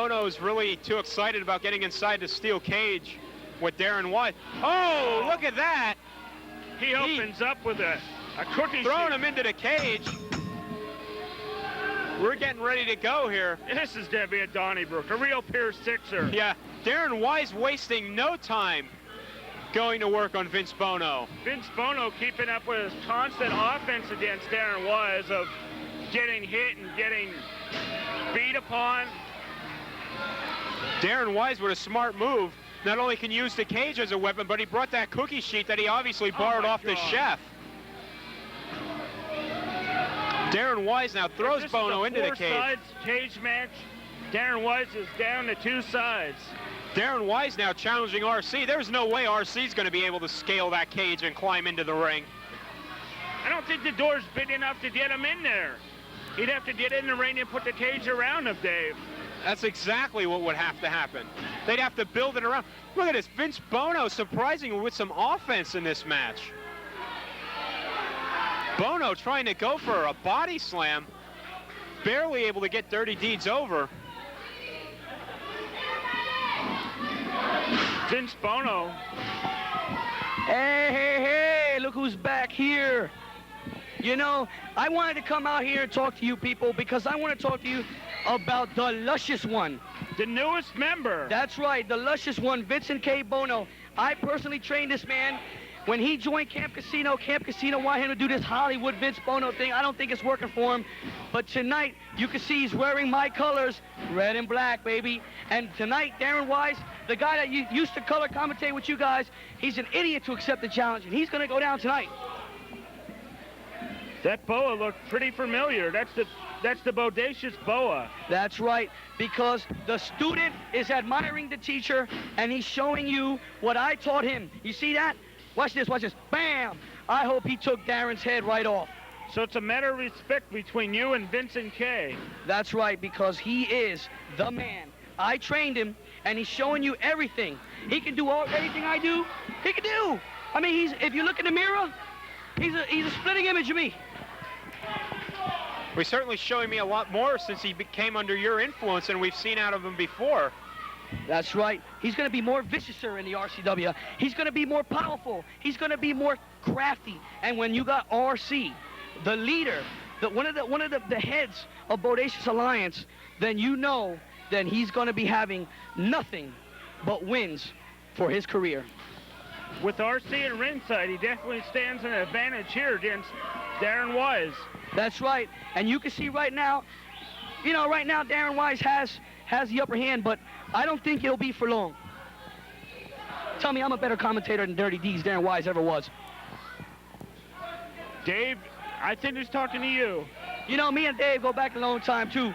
Bono's really too excited about getting inside the steel cage with Darren Wyse. Oh, look at that. He opens up with a cookie throwing sheet. him into the cage. We're getting ready to go here. This is going to be a Donnybrook, a real Pier Sixer. Yeah, Darren Wyse wasting no time going to work on Vince Bono. Vince Bono keeping up with his constant offense against Darren Wyse of getting hit and getting beat upon. Darren Wyse with a smart move. Not only can use the cage as a weapon, but he brought that cookie sheet that he obviously borrowed off the chef. Darren Wyse now throws Bono into the cage. This is a four-sides cage match. Darren Wyse is down to 2 sides. Darren Wyse now challenging RC. There's no way RC's going to be able to scale that cage and climb into the ring. I don't think the door's big enough to get him in there. He'd have to get in the ring and put the cage around him, Dave. That's exactly what would have to happen. They'd have to build it around. Look at this, Vince Bono surprising with some offense in this match. Bono trying to go for a body slam, barely able to get Dirty Deeds over. Vince Bono. Hey, hey, hey, look who's back here. You know, I wanted to come out here and talk to you people because I want to talk to you about the luscious one. The newest member. That's right, the luscious one, Vincent K. Bono. I personally trained this man. When he joined Camp Casino wanted him to do this Hollywood Vince Bono thing. I don't think it's working for him. But tonight, you can see he's wearing my colors, red and black, baby. And tonight, Darren Wyse, the guy that used to color commentate with you guys, he's an idiot to accept the challenge, and he's going to go down tonight. That boa looked pretty familiar. That's the bodacious boa. That's right, because the student is admiring the teacher, and he's showing you what I taught him. You see that? Watch this, watch this. Bam! I hope he took Darren's head right off. So it's a matter of respect between you and Vincent K. That's right, because he is the man. I trained him, and he's showing you everything. He can do everything I do. He can do. I mean, if you look in the mirror, he's a splitting image of me. He's certainly showing me a lot more since he came under your influence than we've seen out of him before. That's right. He's going to be more viciouser in the RCW. He's going to be more powerful. He's going to be more crafty. And when you got RC, the leader, one of the heads of Bodacious Alliance, then you know that he's going to be having nothing but wins for his career. With RC and ringside, he definitely stands an advantage here against Darren Wyse. That's right. And you can see right now, right now Darren Wyse has the upper hand, but I don't think it'll be for long. Tell me I'm a better commentator than Dirty D's Darren Wyse ever was. Dave, I think he's talking to you. You know, me and Dave go back a long time, too.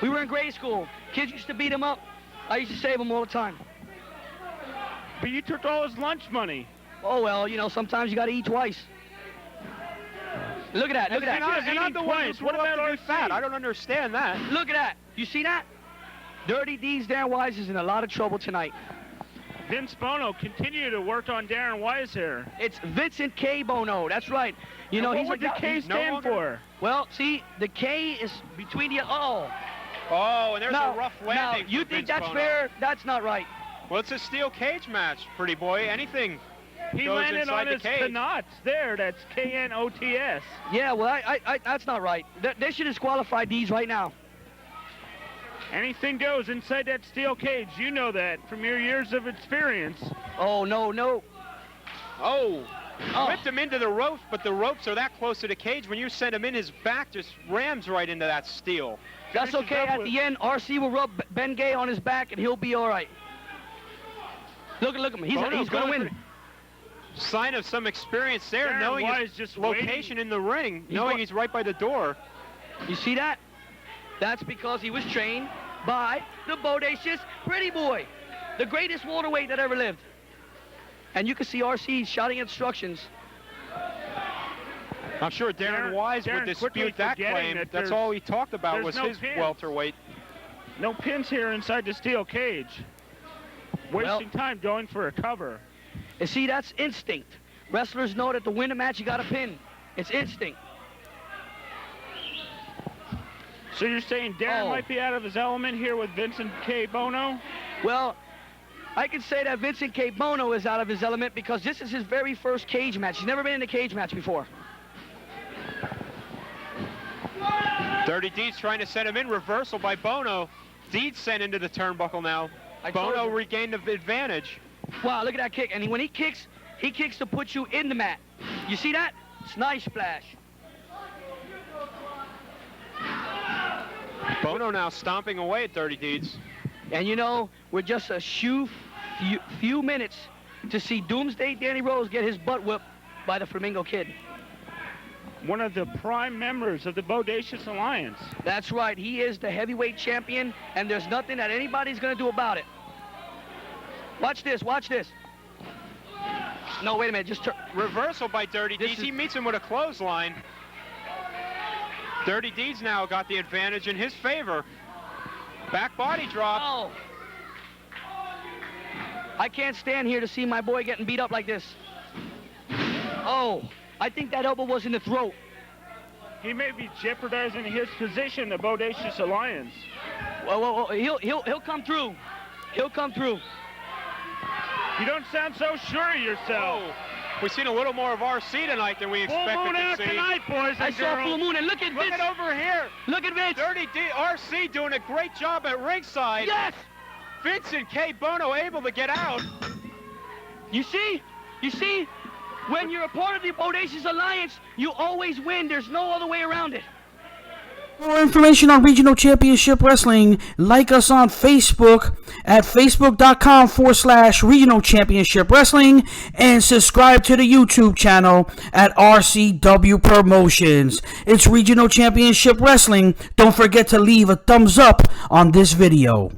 We were in grade school. Kids used to beat him up. I used to save him all the time. But you took all his lunch money. Oh, well, sometimes you got to eat twice. Look at that, look at that. And I'm the one who's what about our fat? I don't understand that. Look at that. You see that? Dirty D's Darren Wyse is in a lot of trouble tonight. Vince Bono continue to work on Darren Wyse here. It's Vincent K. Bono. That's right. You know, what would the K stand for? Well, see, the K is between the... Oh, and there's a rough landing. Now, you think that's fair? That's not right. Well, it's a steel cage match, pretty boy. Anything he goes landed inside on the his cage. knots there. That's K-N-O-T-S. Yeah, well, I that's not right. They should disqualify these right now. Anything goes inside that steel cage. You know that from your years of experience. Oh, no. Oh. Whipped him into the ropes, but the ropes are that close to the cage. When you send him in, his back just rams right into that steel. That's okay. At the end, RC will rub Ben Gay on his back, and he'll be all right. Look at him. He's going to win. Sign of some experience there, Darren knowing Wyse his just location waiting. in the ring, knowing he's right by the door. You see that? That's because he was trained by the bodacious Pretty Boy, the greatest welterweight that ever lived. And you can see RC shouting instructions. I'm sure Darren Wyse would dispute that claim. That's all he talked about was his welterweight. No pins here inside the steel cage. Wasting time going for a cover. You see, that's instinct. Wrestlers know that to win a match, you got to pin. It's instinct. So you're saying Darren might be out of his element here with Vincent K. Bono? Well, I can say that Vincent K. Bono is out of his element because this is his very first cage match. He's never been in a cage match before. Dirty Deeds trying to send him in. Reversal by Bono. Deeds sent into the turnbuckle now. Bono regained the advantage. Wow, look at that kick. And when he kicks to put you in the mat. You see that? It's nice splash. Bono now stomping away at Dirty Deeds. And you know, we're just a few minutes to see Doomsday Danny Rose get his butt whipped by the Flamingo Kid. One of the prime members of the Bodacious Alliance. That's right. He is the heavyweight champion, and there's nothing that anybody's going to do about it. Watch this. Watch this. No, wait a minute. Just reversal by Dirty Deeds. He meets him with a clothesline. Dirty Deeds now got the advantage in his favor. Back body drop. Oh. I can't stand here to see my boy getting beat up like this. Oh, I think that elbow was in the throat. He may be jeopardizing his position, the Bodacious Alliance. Well, he'll come through. He'll come through. You don't sound so sure of yourself. Oh. We've seen a little more of RC tonight than we expected full moon to out see. Tonight, boys and I saw full moon, and look at Vince. Look at over here. Look at Vince. Dirty D RC doing a great job at ringside. Yes. Vincent K. Bono able to get out. You see? You see? When you're a part of the Bodacious Alliance, you always win. There's no other way around it. For more information on Regional Championship Wrestling, like us on Facebook at facebook.com/Regional Championship Wrestling and subscribe to the YouTube channel at RCW Promotions. It's Regional Championship Wrestling. Don't forget to leave a thumbs up on this video.